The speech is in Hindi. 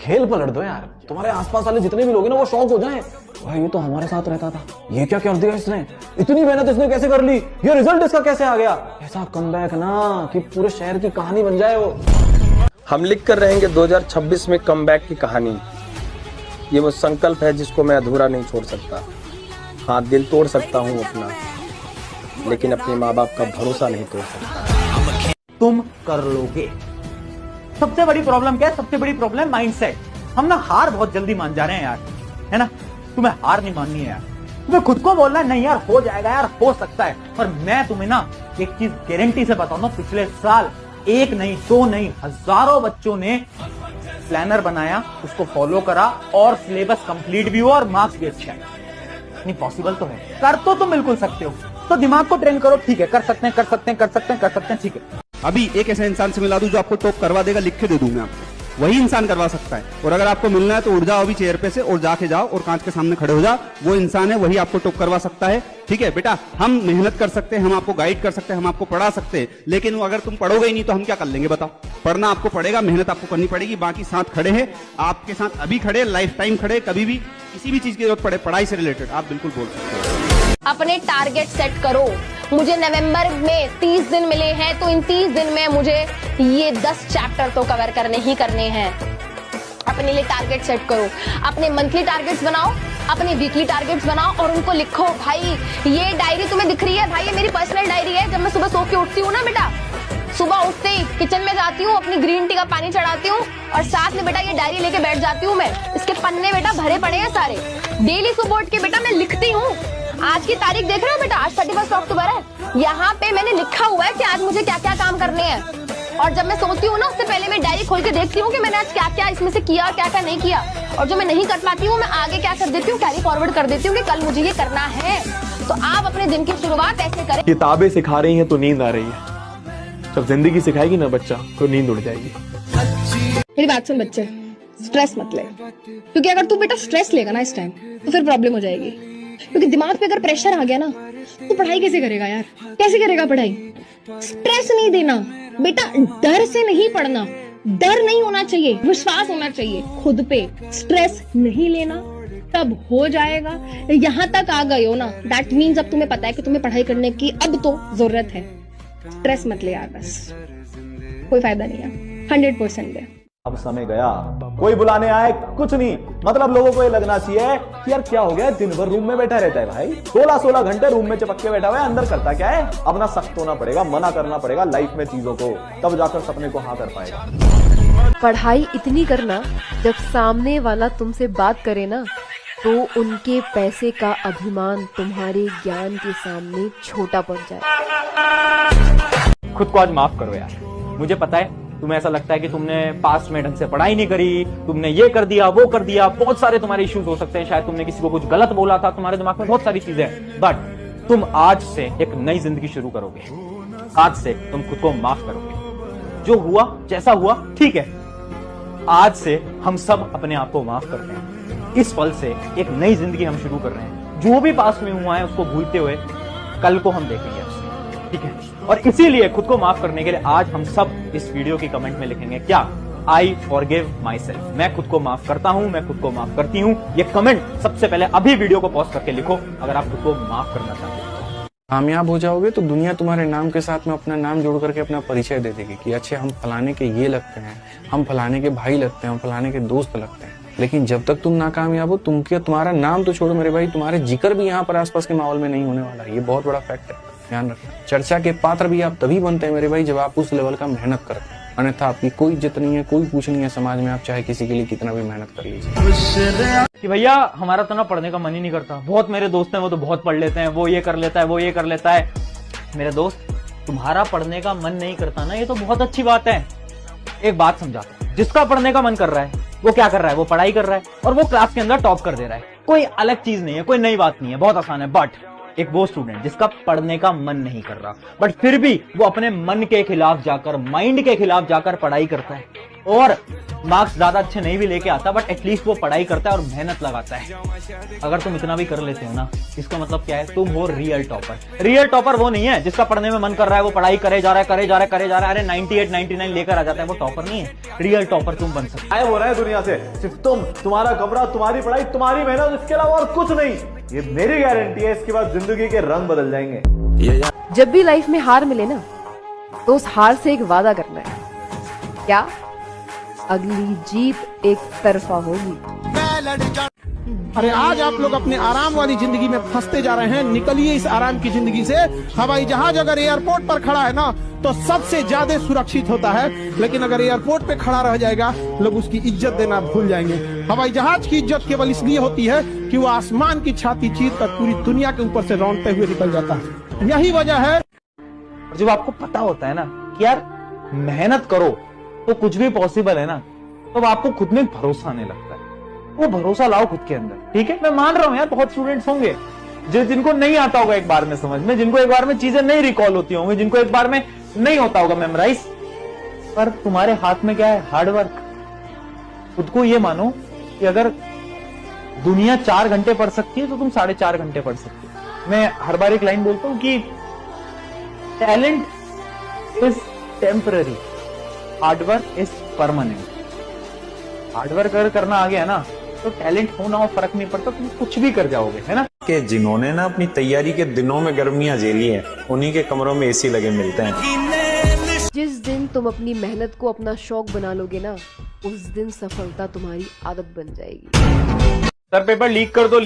खेल पलट दो यार, तुम्हारे आसपास वाले जितने भी लोग हैं ना वो शौक हो जाएं। भाई ये तो हमारे साथ रहता था, ये क्या कर दिया इसने, इतनी मेहनत इसने कैसे कर ली, ये रिजल्ट इसका कैसे आ गया। ऐसा कमबैक ना कि पूरे शहर की कहानी बन जाए वो। हम लिख कर रहेंगे 2026 में कमबैक की कहानी। ये वो संकल्प है जिसको मैं अधूरा नहीं छोड़ सकता। हाँ, दिल तोड़ सकता हूँ अपना, लेकिन अपने माँ बाप का भरोसा नहीं तोड़ सकता। तुम कर लोगे। सबसे बड़ी प्रॉब्लम क्या है? सबसे बड़ी प्रॉब्लम माइंडसेट। हम ना हार बहुत जल्दी मान जा रहे हैं यार, है ना। तुम्हें हार नहीं माननी है यार, तुम्हें खुद को बोलना है नहीं यार हो जाएगा, यार हो सकता है। और मैं तुम्हें ना एक चीज गारंटी से बताऊं, पिछले साल एक नहीं दो नहीं हजारों बच्चों ने प्लानर बनाया, उसको फॉलो करा और सिलेबस कंप्लीट भी हुआ और मार्क्स भी अच्छे आए। नहीं पॉसिबल तो है, कर तो तुम बिल्कुल सकते हो। तो दिमाग को ट्रेन करो, ठीक है कर सकते हैं कर सकते हैं कर सकते हैं कर सकते हैं, ठीक है। अभी एक ऐसा इंसान से मिला दूं जो आपको टॉप करवा देगा, लिख के दे दूं मैं आपको, वही इंसान करवा सकता है। और अगर आपको मिलना है तो उठ जाओ अभी चेयर पे से और जाके जाओ और कांच के सामने खड़े हो जाओ, वो इंसान है वही आपको टॉप करवा सकता है। ठीक है बेटा, हम मेहनत कर सकते हैं, हम आपको गाइड कर सकते हैं, हम आपको पढ़ा सकते हैं, लेकिन अगर तुम पढ़ोगे ही नहीं तो हम क्या कर लेंगे बताओ। पढ़ना आपको पड़ेगा, मेहनत आपको करनी पड़ेगी। बाकी साथ खड़े हैं, आपके साथ अभी खड़े, लाइफ टाइम खड़े, कभी भी किसी भी चीज की जरूरत पड़े पढ़ाई से रिलेटेड आप बिल्कुल बोल सकते हो। अपने टारगेट सेट करो। मुझे नवंबर में 30 दिन मिले हैं, तो इन 30 दिन में मुझे ये 10 चैप्टर तो कवर करने ही करने हैं। अपने लिए टारगेट सेट करो, अपने मंथली टारगेट्स बनाओ, अपने वीकली टारगेट्स बनाओ और उनको लिखो। भाई ये डायरी तुम्हें दिख रही है, भाई ये मेरी पर्सनल डायरी है। जब मैं सुबह सो के उठती हूँ ना बेटा, सुबह उठते ही किचन में जाती हूँ, अपनी ग्रीन टी का पानी चढ़ाती हूँ और साथ में बेटा ये डायरी लेके बैठ जाती हूँ मैं। इसके पन्ने बेटा भरे पड़े हैं सारे। डेली सुबह उठ के बेटा मैं लिखती हूँ। आज की तारीख देख रहे हो बेटा, आज 31 अक्टूबर है। यहाँ पे मैंने लिखा हुआ है कि आज मुझे क्या क्या काम करने हैं। और जब मैं सोती हूँ ना, उससे पहले मैं डायरी खोल के देखती हूँ कि मैंने आज क्या क्या इसमें से किया, क्या क्या नहीं किया। और जो मैं नहीं कर पाती हूँ, मैं आगे क्या कर देती हूँ, कैरी फॉरवर्ड कर देती हूँ कि कल मुझे ये करना है। तो आप अपने दिन की शुरुआत ऐसे करें। किताबें सिखा रही हैं तो नींद आ रही है, जब जिंदगी सिखाएगी ना बच्चा तो नींद उड़ जाएगी। मेरी बात सुन बच्चे, स्ट्रेस मत ले, क्योंकि अगर तू बेटा स्ट्रेस लेगा ना इस टाइम तो फिर प्रॉब्लम हो जाएगी। क्योंकि दिमाग पे अगर प्रेशर आ गया ना तो पढ़ाई कैसे करेगा यार, कैसे करेगा पढ़ाई। स्ट्रेस नहीं देना बेटा, डर से नहीं पढ़ना, डर नहीं होना चाहिए, विश्वास होना चाहिए खुद पे। स्ट्रेस नहीं लेना, तब हो जाएगा। यहाँ तक आ गए हो ना, दैट मीन्स अब तुम्हें पता है कि तुम्हें पढ़ाई करने की अब तो जरूरत है। स्ट्रेस मत ले यार, बस कोई फायदा नहीं है, 100% दे। अब समय गया, कोई बुलाने आए कुछ नहीं, मतलब लोगों को ये लगना चाहिए कि यार क्या हो गया, दिन भर रूम में बैठा रहता है भाई, 16-16 घंटे रूम में चिपक के बैठा हुआ है, अंदर करता क्या है। अपना सख्त होना पड़ेगा, मना करना पड़ेगा लाइफ में चीजों को, तब जाकर सपने को हाँ कर पाएगा। पढ़ाई इतनी करना, जब सामने वाला तुमसे बात करे ना तो उनके पैसे का अभिमान तुम्हारे ज्ञान के सामने छोटा पड़ जाए। खुद को आज माफ करो यार। मुझे पता है तुम्हें ऐसा लगता है कि तुमने पास्ट में ढंग से पढ़ाई नहीं करी, तुमने ये कर दिया वो कर दिया, बहुत सारे तुम्हारे इश्यूज हो सकते हैं, शायद तुमने किसी को कुछ गलत बोला था, तुम्हारे दिमाग में बहुत सारी चीजें हैं। बट तुम आज से एक नई जिंदगी शुरू करोगे, आज से तुम खुद को माफ करोगे। जो हुआ जैसा हुआ ठीक है, आज से हम सब अपने आप को माफ करते हैं। इस पल से एक नई जिंदगी हम शुरू कर रहे हैं। जो भी पास्ट में हुआ है उसको भूलते हुए कल को हम देखेंगे, ठीक है। और इसीलिए खुद को माफ करने के लिए आज हम सब इस वीडियो की कमेंट में लिखेंगे क्या, आई फॉरगिव माई सेल्फ। मैं खुद को माफ करता हूं, मैं खुद को माफ करती हूं। ये कमेंट सबसे पहले अभी वीडियो को पॉज करके लिखो अगर आप खुद को माफ करना चाहते हो। कामयाब हो जाओगे तो दुनिया तुम्हारे नाम के साथ में अपना नाम जोड़ करके अपना परिचय दे देगी कि अच्छे हम फलाने के ये लगते हैं, हम फलाने के भाई लगते हैं, हम फलाने के दोस्त लगते हैं। लेकिन जब तक तुम नाकामयाब हो, तुम्हारा नाम तो छोड़ो मेरे भाई, तुम्हारे जिक्र भी यहाँ पर आसपास के माहौल में नहीं होने वाला। ये बहुत बड़ा फैक्ट है, ध्यान रखना। चर्चा के पात्र भी आप तभी बनते हैं मेरे भाई जब आप उस लेवल का मेहनत करते हैं, अन्यथा आपकी कोई इज्जत नहीं है, कोई पूछ नहीं है समाज में, आप चाहे किसी के लिए कितना भी मेहनत कर लीजिए। कि भैया हमारा तो ना पढ़ने का मन ही नहीं करता, बहुत मेरे दोस्त हैं वो तो बहुत पढ़ लेते हैं, वो ये कर लेता है वो ये कर लेता है। मेरे दोस्त, तुम्हारा पढ़ने का मन नहीं करता ना, ये तो बहुत अच्छी बात है। एक बात समझाता हूं, जिसका पढ़ने का मन कर रहा है वो क्या कर रहा है, वो पढ़ाई कर रहा है और वो क्लास के अंदर टॉप कर दे रहा है। कोई अलग चीज नहीं है, कोई नई बात नहीं है, बहुत आसान है। बट एक वो स्टूडेंट जिसका पढ़ने का मन नहीं कर रहा बट फिर भी वो अपने मन के खिलाफ जाकर, माइंड के खिलाफ जाकर पढ़ाई करता है, और मार्क्स ज्यादा अच्छे नहीं भी लेके आता, बट एटलीस्ट वो पढ़ाई करता है और मेहनत लगाता है। अगर तुम इतना भी कर लेते हो ना, इसका मतलब क्या है, तुम हो रियल टॉपर। रियल टॉपर वो नहीं है जिसका पढ़ने में मन कर रहा है, वो पढ़ाई करे जा रहा है, अरे 98 99 लेकर आ जाता है, वो टॉपर नहीं है। रियल टॉपर तुम बन सकते गायब हो रहा है दुनिया से, सिर्फ तुम, तुम्हारा कमरा, तुम्हारी पढ़ाई, तुम्हारी मेहनत, इसके अलावा और कुछ नहीं। ये मेरी गारंटी है, इसके बाद जिंदगी के रंग बदल जाएंगे। जब भी लाइफ में हार मिले ना, तो उस हार से एक वादा करना है। क्या? अगली जीत एक तरफा होगी। अरे आज आप लोग अपने आराम वाली जिंदगी में फंसते जा रहे हैं, निकलिए इस आराम की जिंदगी से। हवाई जहाज अगर एयरपोर्ट पर खड़ा है ना, तो सबसे ज्यादा सुरक्षित होता है, लेकिन अगर एयरपोर्ट पे खड़ा रह जाएगा, लोग उसकी इज्जत देना भूल जाएंगे। हवाई जहाज की इज्जत केवल इसलिए होती है कि वो आसमान की छाती चीर कर पूरी दुनिया के ऊपर से रौंदते हुए निकल जाता है। यही वजह है। जब आपको पता होता है ना कि यार मेहनत करो तो कुछ भी पॉसिबल है ना, तो आपको खुद में भरोसा आने लगता है। वो भरोसा लाओ खुद के अंदर, ठीक है। मैं मान रहा हूं यार, बहुत स्टूडेंट्स होंगे जिनको नहीं आता होगा एक बार में समझ में, जिनको एक बार में चीजें नहीं रिकॉल होती होंगी, जिनको एक बार में नहीं होता होगा मेमोराइज, पर तुम्हारे हाथ में क्या है? हार्डवर्क। खुद को ये मानो कि अगर दुनिया 4 घंटे पढ़ सकती है तो तुम 4.5 घंटे पढ़ सकते हो। मैं हर बार एक लाइन बोलता हूं कि talent is temporary, hard work is permanent. Hard work अगर करना आ गया ना, तो टैलेंट होना और फर्क नहीं पड़ता, तुम कुछ भी कर जाओगे, है ना। कि जिन्होंने ना अपनी तैयारी के दिनों में गर्मियां झेली हैं, उन्हीं के कमरों में एसी लगे मिलते हैं। जिस दिन तुम अपनी मेहनत को अपना शौक बना लोगे ना, उस दिन सफलता तुम्हारी आदत बन जाएगी। सर पेपर लीक कर दो।